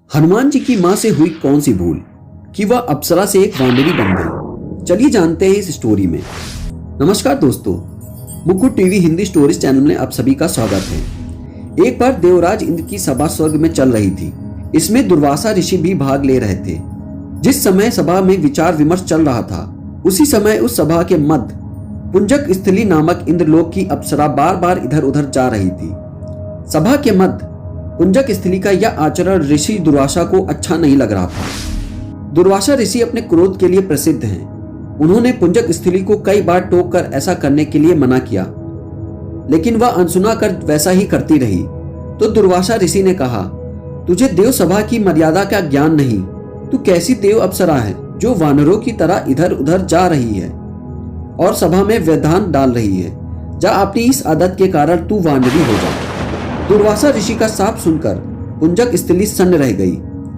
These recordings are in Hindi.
हनुमान जी की माँ से हुई कौन सी भूल कि वह अप्सरा से एक वानरी बन गई। चलिए जानते हैं इस स्टोरी में। नमस्कार दोस्तों, मुकुट टीवी हिंदी स्टोरीज चैनल में आप सभी का स्वागत है। एक बार देवराज इंद्र की सभा स्वर्ग में चल रही थी। इसमें दुर्वासा ऋषि भी भाग ले रहे थे। जिस समय सभा में विचार विमर्श चल रहा था, उसी समय उस सभा के मध्य पुंजक स्थली नामक इंद्रलोक की अप्सरा बार बार इधर उधर जा रही थी। सभा के मध्य पुंजक स्थली का यह आचरण ऋषि दुर्वासा को अच्छा नहीं लग रहा था। दुर्वासा ऋषि अपने क्रोध के लिए प्रसिद्ध हैं। उन्होंने पुंजक स्थली को कई बार टोक कर ऐसा करने के लिए मना किया, लेकिन वह अनसुना कर वैसा ही करती रही। तो दुर्वासा ऋषि ने कहा, तुझे देव सभा की मर्यादा का ज्ञान नहीं। तू कैसी देव अप्सरा है जो वानरों की तरह इधर उधर जा रही है और सभा में व्यवधान डाल रही है। जा, अपनी इस आदत के कारण तू वानरी हो जा। दुर्वासा ऋषि का साप सुनकर पुंजक स्थली सन्न रह गई।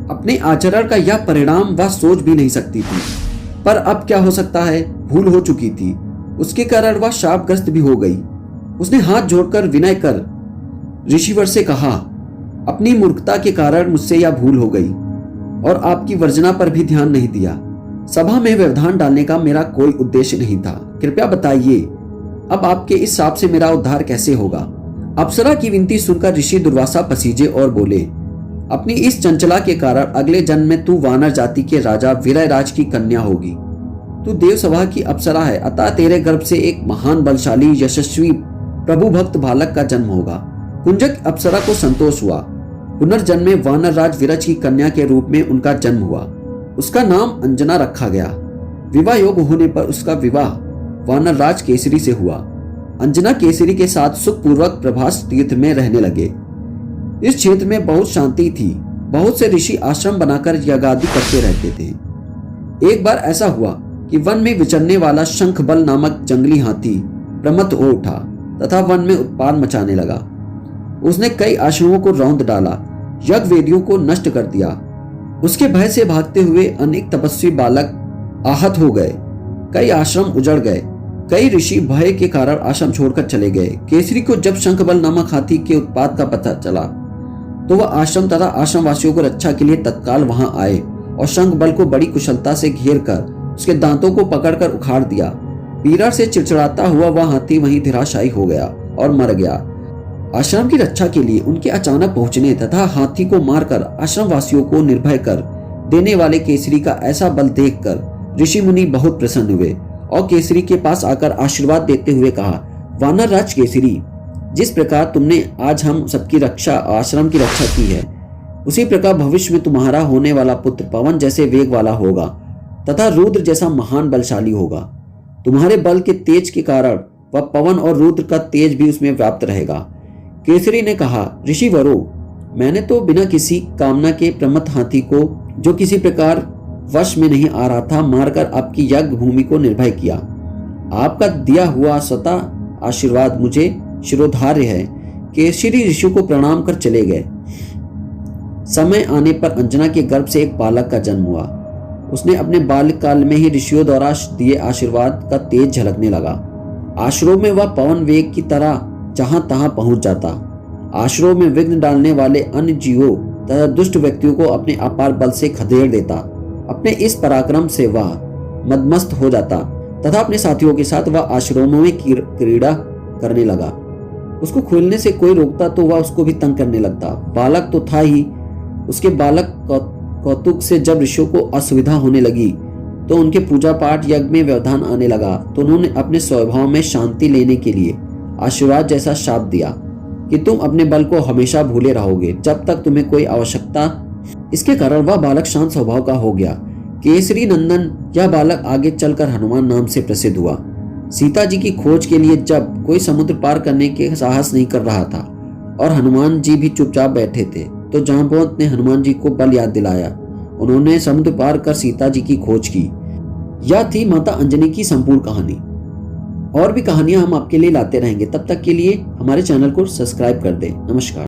अपने आचरण का यह परिणाम वह सोच भी नहीं सकती थी, पर अब क्या हो सकता है, भूल हो चुकी थी। उसके कारण वह शापग्रस्त भी हो गई। उसने हाथ जोड़कर विनय कर ऋषिवर से कहा, अपनी मूर्खता के कारण मुझसे यह भूल हो गई और आपकी वर्जना पर भी ध्यान नहीं दिया। सभा में व्यवधान डालने का मेरा कोई उद्देश्य नहीं था। कृपया बताइए, अब आपके इस शाप से मेरा उद्धार कैसे होगा। अप्सरा की विनती सुनकर ऋषि दुर्वासा पसीजे और बोले, अपनी इस चंचला के कारण अगले जन्म में तू वानर जाति के राजा वीरराज की कन्या होगी। तू देव सभा की अप्सरा है, अतः तेरे गर्भ से एक महान बलशाली यशस्वी प्रभु भक्त बालक का जन्म होगा। पुंजक अप्सरा को संतोष हुआ। पुनर्जन्म में वानर राज विरज की कन्या के रूप में उनका जन्म हुआ। उसका नाम अंजना रखा गया। विवाह योग होने पर उसका विवाह वानर राज केसरी से हुआ। अंजना केसरी के साथ सुखपूर्वक प्रभास तीर्थ में रहने लगे। इस क्षेत्र में बहुत शांति थी। बहुत से ऋषि आश्रम बनाकर यज्ञादि करते रहते थे। एक बार ऐसा हुआ कि वन में विचरने वाला शंखबल नामक जंगली हाथी प्रमत्त हो उठा तथा वन में उत्पात मचाने लगा। उसने कई आश्रमों को रौंद डाला, यज्ञ वेदियों को नष्ट कर दिया। उसके भय से भागते हुए अनेक तपस्वी बालक आहत हो गए। कई आश्रम उजड़ गए। कई ऋषि भय के कारण आश्रम छोड़कर चले गए। केसरी को जब शंखबल नामक हाथी के उत्पात का पता चला तो वह आश्रम तथा आश्रम वासियों को रक्षा के लिए तत्काल वहां आए और शंखबल को बड़ी कुशलता से घेर कर उसके दांतों को पकड़कर उखाड़ दिया। पीड़ा से चिड़चिड़ाता हुआ वह हाथी वहीं धराशायी हो गया और मर गया। आश्रम की रक्षा के लिए उनके अचानक पहुंचने तथा हाथी को मारकर आश्रम वासियों को निर्भय कर देने वाले केसरी का ऐसा बल देखकर ऋषि मुनि बहुत प्रसन्न हुए और केसरी के पास आकर आशीर्वाद देते हुए कहा, वानर राज केसरी, जिस प्रकार तुमने आज हम सबकी रक्षा, आश्रम की रक्षा की है, उसी प्रकार भविष्य में तुम्हारा होने वाला पुत्र पवन जैसे वेग वाला होगा तथा रुद्र जैसा महान बलशाली होगा। तुम्हारे बल के तेज के कारण वह पवन और रुद्र का तेज भी उसमें व्याप्त रहेगा। केसरी ने कहा, ऋषिवरो, मैंने तो बिना किसी कामना के प्रमत्त हाथी को, जो किसी प्रकार वश में नहीं आ रहा था, मारकर आपकी यज्ञ भूमि को निर्भय किया। आपका दिया हुआ स्वतः आशीर्वाद मुझे शिरोधार्य है। केसरी ऋषि को प्रणाम कर चले गए। समय आने पर अंजना के गर्भ से एक बालक का जन्म हुआ। उसने अपने बाल्यकाल में ही ऋषियों द्वारा दिए आशीर्वाद का तेज झलकने लगा। आश्रम में वह पवन वेग की तरह जहां तहां पहुंच जाता। आश्रम में विघ्न डालने वाले अन्य जीवों तथा दुष्ट व्यक्तियों को अपने अपार बल से खदेड़ देता। अपने इस पराक्रम से वह मदमस्त हो जाता तथा अपने साथियों के साथ वह आश्रमों में क्रीड़ा करने लगा। उसको खोलने से कोई रोकता तो वह उसको भी तंग करने लगता। बालक तो था ही, उसके बालक कौतुक से जब ऋषियों को असुविधा होने लगी तो उनके पूजा पाठ यज्ञ में व्यवधान आने लगा। तो उन्होंने अपने स्वभाव में शांति लेने के लिए आशीर्वाद जैसा शाप दिया कि तुम अपने बल को हमेशा भूले रहोगे जब तक तुम्हें कोई आवश्यकता। इसके कारण वह बालक शांत स्वभाव का हो गया। केसरी नंदन यह बालक आगे चलकर हनुमान नाम से प्रसिद्ध हुआ। सीता जी की खोज के लिए जब कोई समुद्र पार करने के साहस नहीं कर रहा था और हनुमान जी भी चुपचाप बैठे थे, तो जांबवंत ने हनुमान जी को बल याद दिलाया। उन्होंने समुद्र पार कर सीता जी की खोज की। यह थी माता अंजनी की संपूर्ण कहानी। और भी कहानियां हम आपके लिए लाते रहेंगे। तब तक के लिए हमारे चैनल को सब्सक्राइब कर दें। नमस्कार।